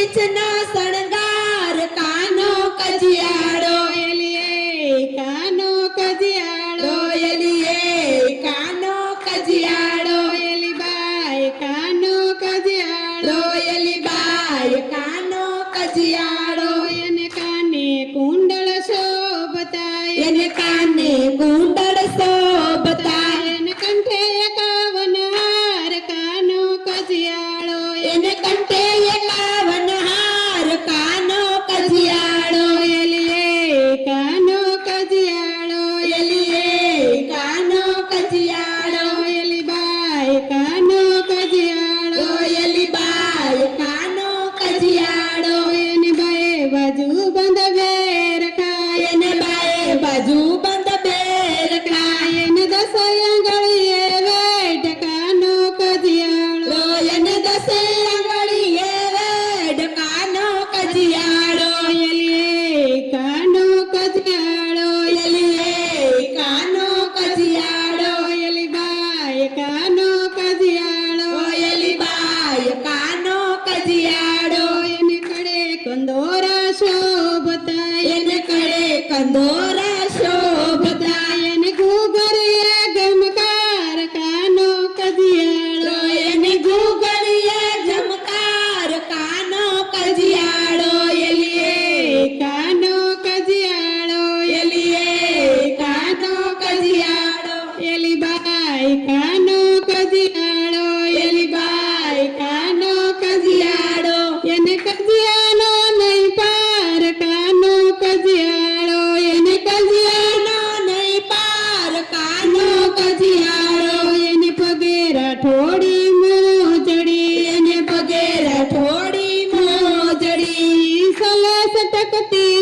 વીછનો શણગાર કાનો કજિયાળો એલીએ કાનો કજિયાળો એલીએ કાનો કજિયાળો એલી બાઈ કાનો કજિયાળો એલી બાઈ કાનો કજિયાળો એને કાને કુંડળ શોભતા એને કાને કુંડળ શોભતા એને કંઠે 51 હાર કાનો કજિયાળો એને કંઠે 51 હાર કાનો કજિયાળો એલીએ કાનો કજિયાળો એલીએ કાનો કજિયાળો એલી બાઈ કાનો કજિયાળો એલી બાઈ કાનો કજિયાળો એને બાએ બાજુ બંધ વેર ખાય એને બાએ બાજુ બંધ બેર ખાય એને 10 આંગળીએ વેઢ કાનો કજિયાળો એને 10 આંગળીએ વેઢ કાનો કજિયાળો એલીએ કાનો કજિયાળો એલીએ કાનો કજિયાળો એલી બાઈ કાનો કજિયાળો એલી બાઈ કાનો કજિયાળો એને કડે કંદોરા શોભતા એને કડે કંદોરા શોભતા એને ઘૂઘરીએ ગમકાર કાનો કજિયાળો એને ઘૂઘરીએ ઝમકાર કાનો કજિયાળો એલીએ કાનો કજિયાળો એલીએ કાનો કજિયાળો એલી બાઈ કાનો કજિયાળો એલી બાઈ કાનો કજિયાળો એને કજિયાનો નહીં પાર કાનો કજિયાળો એને કજિયાનો નહીં પાર કાનો કજિયાળો એને પગે રાઠોડી મોજડી એને પગે રાઠોડી મોજડી સલસ ટકતી